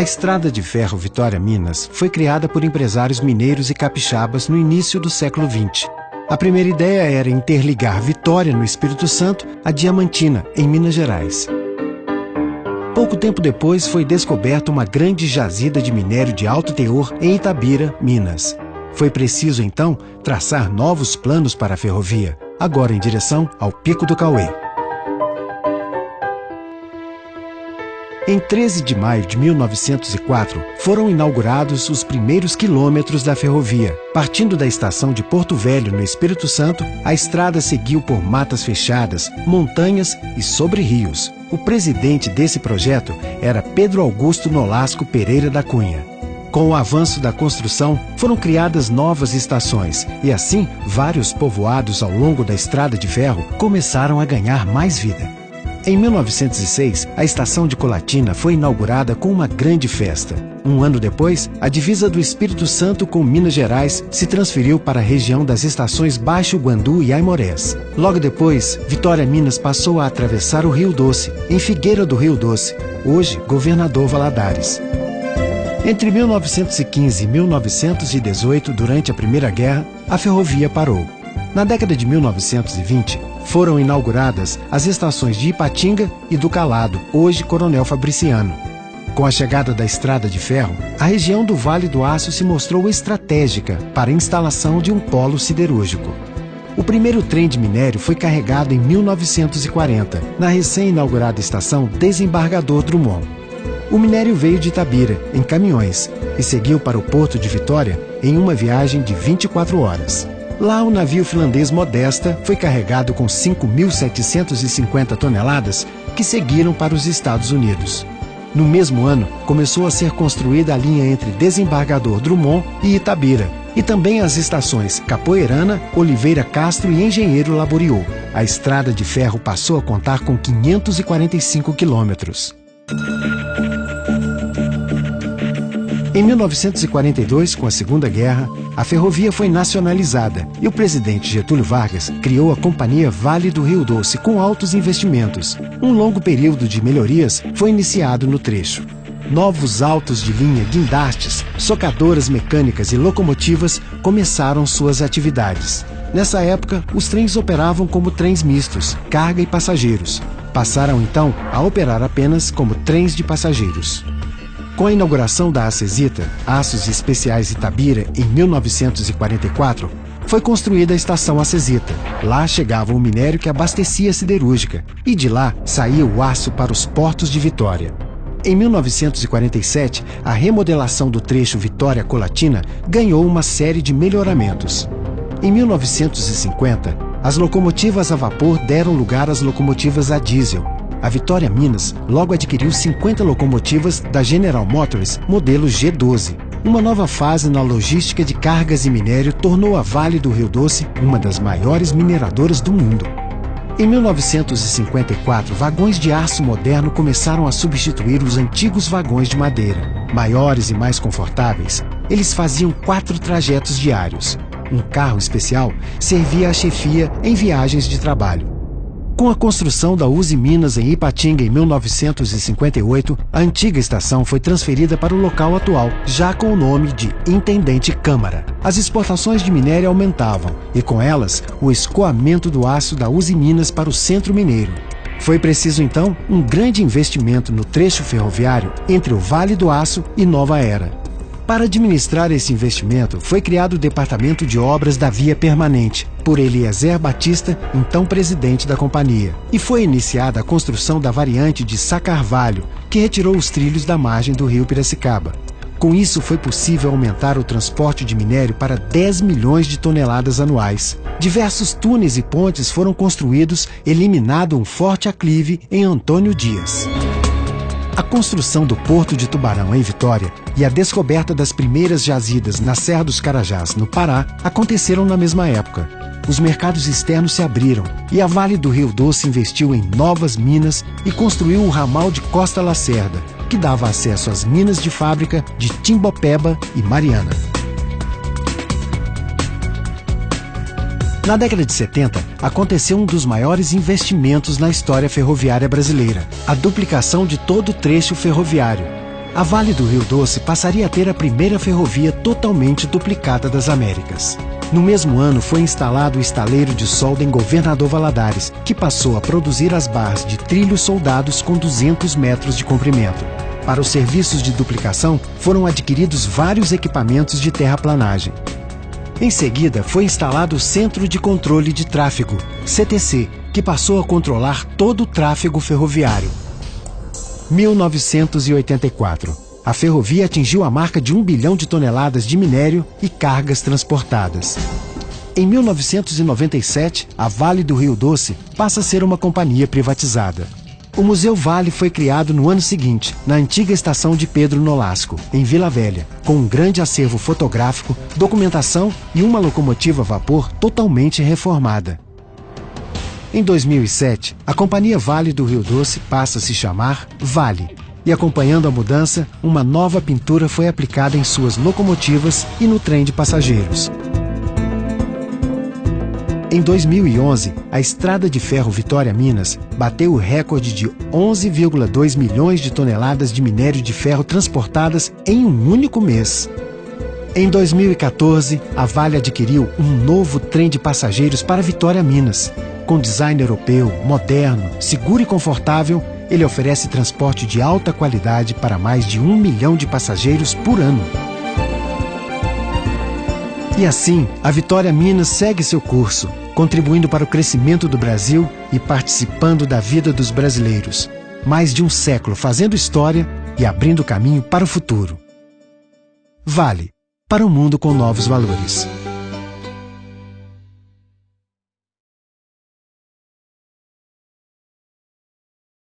A Estrada de Ferro Vitória-Minas foi criada por empresários mineiros e capixabas no início do século XX. A primeira ideia era interligar Vitória, no Espírito Santo, a Diamantina, em Minas Gerais. Pouco tempo depois, foi descoberta uma grande jazida de minério de alto teor em Itabira, Minas. Foi preciso, então, traçar novos planos para a ferrovia, agora em direção ao Pico do Cauê. Em 13 de maio de 1904, foram inaugurados os primeiros quilômetros da ferrovia. Partindo da estação de Porto Velho, no Espírito Santo, a estrada seguiu por matas fechadas, montanhas e sobre rios. O presidente desse projeto era Pedro Augusto Nolasco Pereira da Cunha. Com o avanço da construção, foram criadas novas estações e, assim, vários povoados ao longo da estrada de ferro começaram a ganhar mais vida. Em 1906, a estação de Colatina foi inaugurada com uma grande festa. Um ano depois, a divisa do Espírito Santo com Minas Gerais se transferiu para a região das estações Baixo Guandu e Aimorés. Logo depois, Vitória Minas passou a atravessar o Rio Doce, em Figueira do Rio Doce, hoje Governador Valadares. Entre 1915 e 1918, durante a Primeira Guerra, a ferrovia parou. Na década de 1920, foram inauguradas as estações de Ipatinga e do Calado, hoje Coronel Fabriciano. Com a chegada da estrada de ferro, a região do Vale do Aço se mostrou estratégica para a instalação de um polo siderúrgico. O primeiro trem de minério foi carregado em 1940, na recém-inaugurada estação Desembargador Drummond. O minério veio de Itabira, em caminhões, e seguiu para o porto de Vitória em uma viagem de 24 horas. Lá, o navio finlandês Modesta foi carregado com 5.750 toneladas que seguiram para os Estados Unidos. No mesmo ano, começou a ser construída a linha entre Desembargador Drummond e Itabira, e também as estações Capoeirana, Oliveira Castro e Engenheiro Laboriou. A estrada de ferro passou a contar com 545 quilômetros. Em 1942, com a Segunda Guerra, a ferrovia foi nacionalizada e o presidente Getúlio Vargas criou a Companhia Vale do Rio Doce com altos investimentos. Um longo período de melhorias foi iniciado no trecho. Novos autos de linha, guindastes, socadoras mecânicas e locomotivas começaram suas atividades. Nessa época, os trens operavam como trens mistos, carga e passageiros. Passaram então a operar apenas como trens de passageiros. Com a inauguração da Acesita, Aços Especiais Itabira, em 1944, foi construída a estação Acesita. Lá chegava o minério que abastecia a siderúrgica, e de lá saía o aço para os portos de Vitória. Em 1947, a remodelação do trecho Vitória-Colatina ganhou uma série de melhoramentos. Em 1950, as locomotivas a vapor deram lugar às locomotivas a diesel. A Vitória Minas logo adquiriu 50 locomotivas da General Motors, modelo G12. Uma nova fase na logística de cargas e minério tornou a Vale do Rio Doce uma das maiores mineradoras do mundo. Em 1954, vagões de aço moderno começaram a substituir os antigos vagões de madeira. Maiores e mais confortáveis, eles faziam 4 trajetos diários. Um carro especial servia à chefia em viagens de trabalho. Com a construção da Uzi Minas em Ipatinga em 1958, a antiga estação foi transferida para o local atual, já com o nome de Intendente Câmara. As exportações de minério aumentavam e, com elas, o escoamento do aço da Uzi Minas para o centro mineiro. Foi preciso, então, um grande investimento no trecho ferroviário entre o Vale do Aço e Nova Era. Para administrar esse investimento, foi criado o Departamento de Obras da Via Permanente, por Eliezer Batista, então presidente da companhia. E foi iniciada a construção da variante de Sá Carvalho, que retirou os trilhos da margem do rio Piracicaba. Com isso, foi possível aumentar o transporte de minério para 10 milhões de toneladas anuais. Diversos túneis e pontes foram construídos, eliminado um forte aclive em Antônio Dias. A construção do Porto de Tubarão, em Vitória, e a descoberta das primeiras jazidas na Serra dos Carajás, no Pará, aconteceram na mesma época. Os mercados externos se abriram e a Vale do Rio Doce investiu em novas minas e construiu o ramal de Costa Lacerda, que dava acesso às minas de fábrica de Timbopeba e Mariana. Na década de 70, aconteceu um dos maiores investimentos na história ferroviária brasileira, a duplicação de todo o trecho ferroviário. a Vale do Rio Doce passaria a ter a primeira ferrovia totalmente duplicada das Américas. No mesmo ano foi instalado o estaleiro de solda em Governador Valadares, que passou a produzir as barras de trilhos soldados com 200 metros de comprimento. Para os serviços de duplicação, foram adquiridos vários equipamentos de terraplanagem. Em seguida, foi instalado o Centro de Controle de Tráfego, CTC, que passou a controlar todo o tráfego ferroviário. 1984. A ferrovia atingiu a marca de 1 bilhão de toneladas de minério e cargas transportadas. Em 1997, a Vale do Rio Doce passa a ser uma companhia privatizada. O Museu Vale foi criado no ano seguinte, na antiga estação de Pedro Nolasco, em Vila Velha, com um grande acervo fotográfico, documentação e uma locomotiva a vapor totalmente reformada. Em 2007, a Companhia Vale do Rio Doce passa a se chamar Vale. E acompanhando a mudança, uma nova pintura foi aplicada em suas locomotivas e no trem de passageiros. Em 2011, a Estrada de Ferro Vitória-Minas bateu o recorde de 11,2 milhões de toneladas de minério de ferro transportadas em um único mês. Em 2014, a Vale adquiriu um novo trem de passageiros para Vitória-Minas. Com design europeu, moderno, seguro e confortável, ele oferece transporte de alta qualidade para mais de 1 milhão de passageiros por ano. E assim, a Vitória-Minas segue seu curso, contribuindo para o crescimento do Brasil e participando da vida dos brasileiros. Mais de um século fazendo história e abrindo caminho para o futuro. Vale, para um mundo com novos valores.